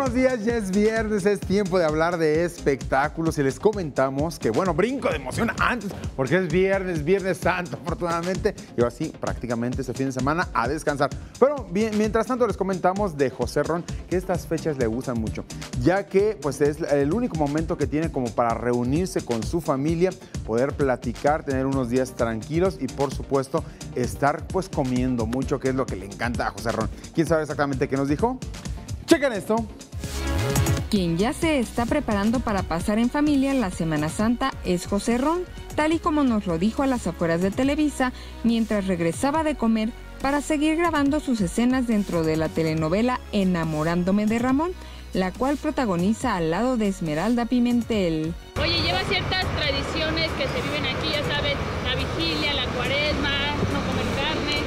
buenos días, ya es viernes, es tiempo de hablar de espectáculos y les comentamos que, bueno, brinco de emoción antes, porque es Viernes Santo, afortunadamente, y así prácticamente este fin de semana a descansar. Pero bien, mientras tanto les comentamos de José Ron, que estas fechas le gustan mucho, ya que pues es el único momento que tiene como para reunirse con su familia, poder platicar, tener unos días tranquilos y por supuesto estar pues comiendo mucho, que es lo que le encanta a José Ron. ¿Quién sabe exactamente qué nos dijo? Chequen esto. Quien ya se está preparando para pasar en familia la Semana Santa es José Ron, tal y como nos lo dijo a las afueras de Televisa mientras regresaba de comer para seguir grabando sus escenas dentro de la telenovela Enamorándome de Ramón, la cual protagoniza al lado de Esmeralda Pimentel. Oye, lleva ciertas tradiciones que se viven aquí, ya sabes, la vigilia, la cuaresma, no comer carne.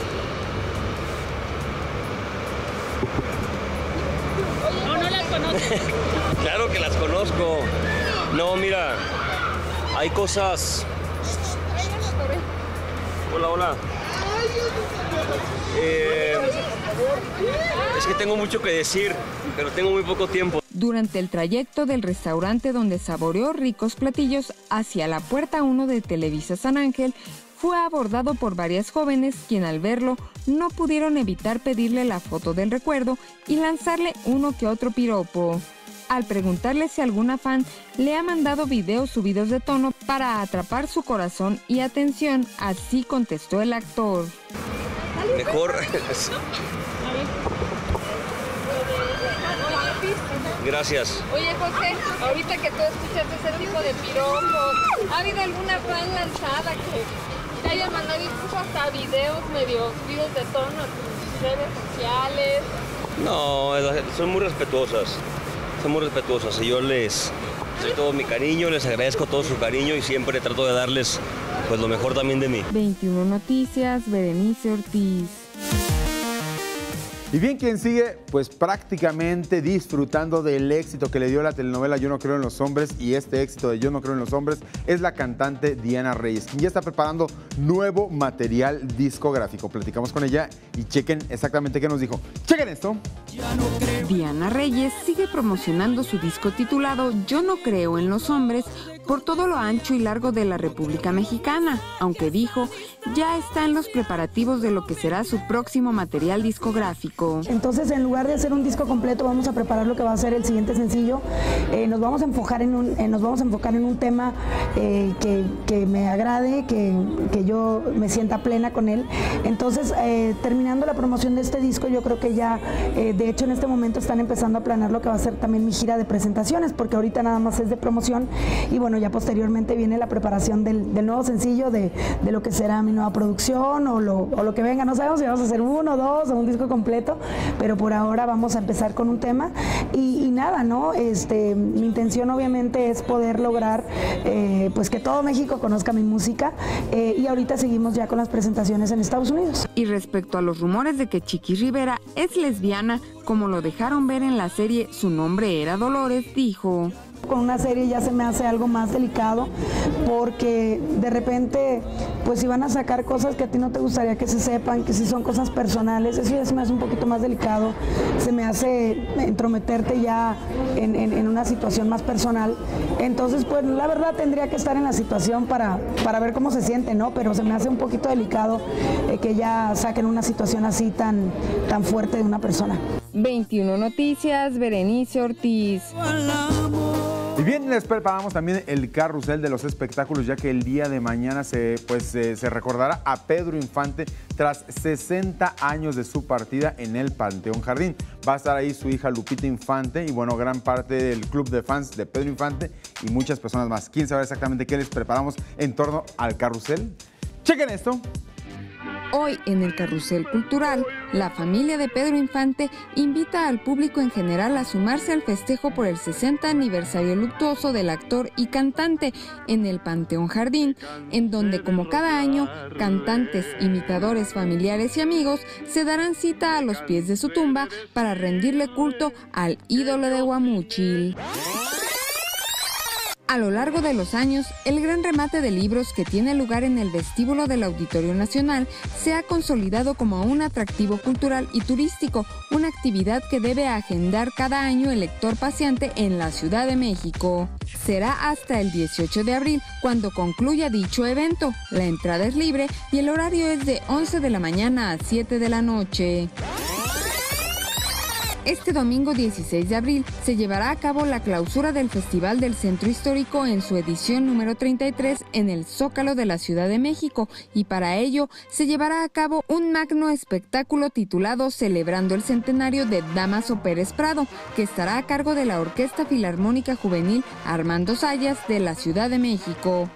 ¿O no las conoces? Claro que las conozco. No, mira, hay cosas... Hola, hola. Es que tengo mucho que decir, pero tengo muy poco tiempo. Durante el trayecto del restaurante donde saboreó ricos platillos hacia la puerta 1 de Televisa San Ángel, fue abordado por varias jóvenes quien al verlo no pudieron evitar pedirle la foto del recuerdo y lanzarle uno que otro piropo. Al preguntarle si alguna fan le ha mandado videos subidos de tono para atrapar su corazón y atención, así contestó el actor. Mejor... Gracias. Oye, José, ahorita que tú escuchas ese tipo de piropos, ¿ha habido alguna fan lanzada que te haya mandado incluso hasta videos medio subidos de tono a tus redes sociales? No, son muy respetuosas. Son muy respetuosas y yo les doy todo mi cariño, les agradezco todo su cariño y siempre trato de darles pues lo mejor también de mí. 21 Noticias, Berenice Ortiz. Y bien, quien sigue, pues prácticamente disfrutando del éxito que le dio la telenovela Yo no creo en los hombres, y este éxito de Yo no creo en los hombres es la cantante Diana Reyes, quien ya está preparando nuevo material discográfico. Platicamos con ella y chequen exactamente qué nos dijo. Chequen esto. Diana Reyes sigue promocionando su disco titulado Yo no creo en los hombres por todo lo ancho y largo de la República Mexicana, aunque dijo ya está en los preparativos de lo que será su próximo material discográfico. Entonces, en lugar de hacer un disco completo, vamos a preparar lo que va a ser el siguiente sencillo. Nos vamos a enfocar en un tema que me agrade, que yo me sienta plena con él. Entonces, terminando la promoción de este disco, yo creo que ya, de hecho, en este momento están empezando a planear lo que va a ser también mi gira de presentaciones, porque ahorita nada más es de promoción y bueno, ya posteriormente viene la preparación del nuevo sencillo, de lo que será mi nueva producción o lo que venga. No sabemos si vamos a hacer uno, dos o un disco completo, pero por ahora vamos a empezar con un tema y nada, ¿no? Mi intención obviamente es poder lograr pues que todo México conozca mi música y ahorita seguimos ya con las presentaciones en Estados Unidos. Y respecto a los rumores de que Chiqui Rivera es lesbiana, como lo dejaron ver en la serie Su nombre era Dolores, dijo: con una serie ya se me hace algo más delicado porque de repente pues si van a sacar cosas que a ti no te gustaría que se sepan, que si son cosas personales, eso ya se me hace un poquito más delicado, se me hace entrometerte ya en una situación más personal. Entonces pues la verdad tendría que estar en la situación para ver cómo se siente, ¿no? Pero se me hace un poquito delicado que ya saquen una situación así tan fuerte de una persona. 21 Noticias, Berenice Ortiz. Y bien, les preparamos también el carrusel de los espectáculos, ya que el día de mañana se recordará a Pedro Infante tras 60 años de su partida en el Panteón Jardín. Va a estar ahí su hija Lupita Infante y bueno, gran parte del club de fans de Pedro Infante y muchas personas más. ¿Quién sabe exactamente qué les preparamos en torno al carrusel? Chequen esto. Hoy en el Carrusel Cultural, la familia de Pedro Infante invita al público en general a sumarse al festejo por el 60 aniversario luctuoso del actor y cantante en el Panteón Jardín, en donde como cada año, cantantes, imitadores, familiares y amigos se darán cita a los pies de su tumba para rendirle culto al ídolo de Guamúchil. A lo largo de los años, el gran remate de libros que tiene lugar en el vestíbulo del Auditorio Nacional se ha consolidado como un atractivo cultural y turístico, una actividad que debe agendar cada año el lector paseante en la Ciudad de México. Será hasta el 18 de abril cuando concluya dicho evento. La entrada es libre y el horario es de 11 de la mañana a 7 de la noche. Este domingo 16 de abril se llevará a cabo la clausura del Festival del Centro Histórico en su edición número 33 en el Zócalo de la Ciudad de México, y para ello se llevará a cabo un magno espectáculo titulado Celebrando el Centenario de Dámaso Pérez Prado, que estará a cargo de la Orquesta Filarmónica Juvenil Armando Sayas de la Ciudad de México.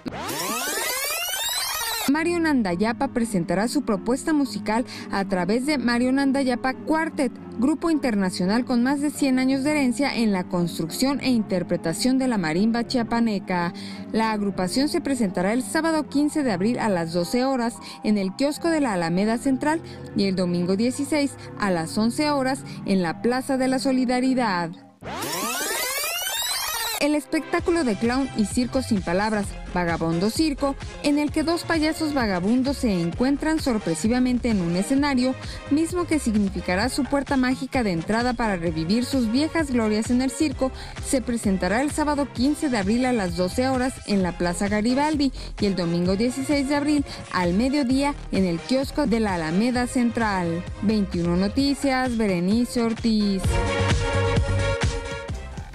Mario Nandayapa presentará su propuesta musical a través de Mario Nandayapa Quartet, grupo internacional con más de 100 años de herencia en la construcción e interpretación de la marimba chiapaneca. La agrupación se presentará el sábado 15 de abril a las 12 horas en el kiosco de la Alameda Central y el domingo 16 a las 11 horas en la Plaza de la Solidaridad. El espectáculo de clown y circo sin palabras, Vagabundo Circo, en el que dos payasos vagabundos se encuentran sorpresivamente en un escenario, mismo que significará su puerta mágica de entrada para revivir sus viejas glorias en el circo, se presentará el sábado 15 de abril a las 12 horas en la Plaza Garibaldi y el domingo 16 de abril al mediodía en el kiosco de la Alameda Central. 21 Noticias, Berenice Ortiz.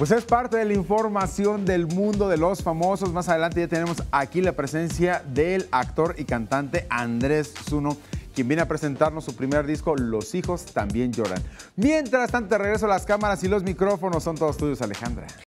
Pues es parte de la información del mundo de los famosos. Más adelante ya tenemos aquí la presencia del actor y cantante Andrés Zuno, quien viene a presentarnos su primer disco, Los hijos también lloran. Mientras tanto, te regreso a las cámaras y los micrófonos. Son todos tuyos, Alejandra.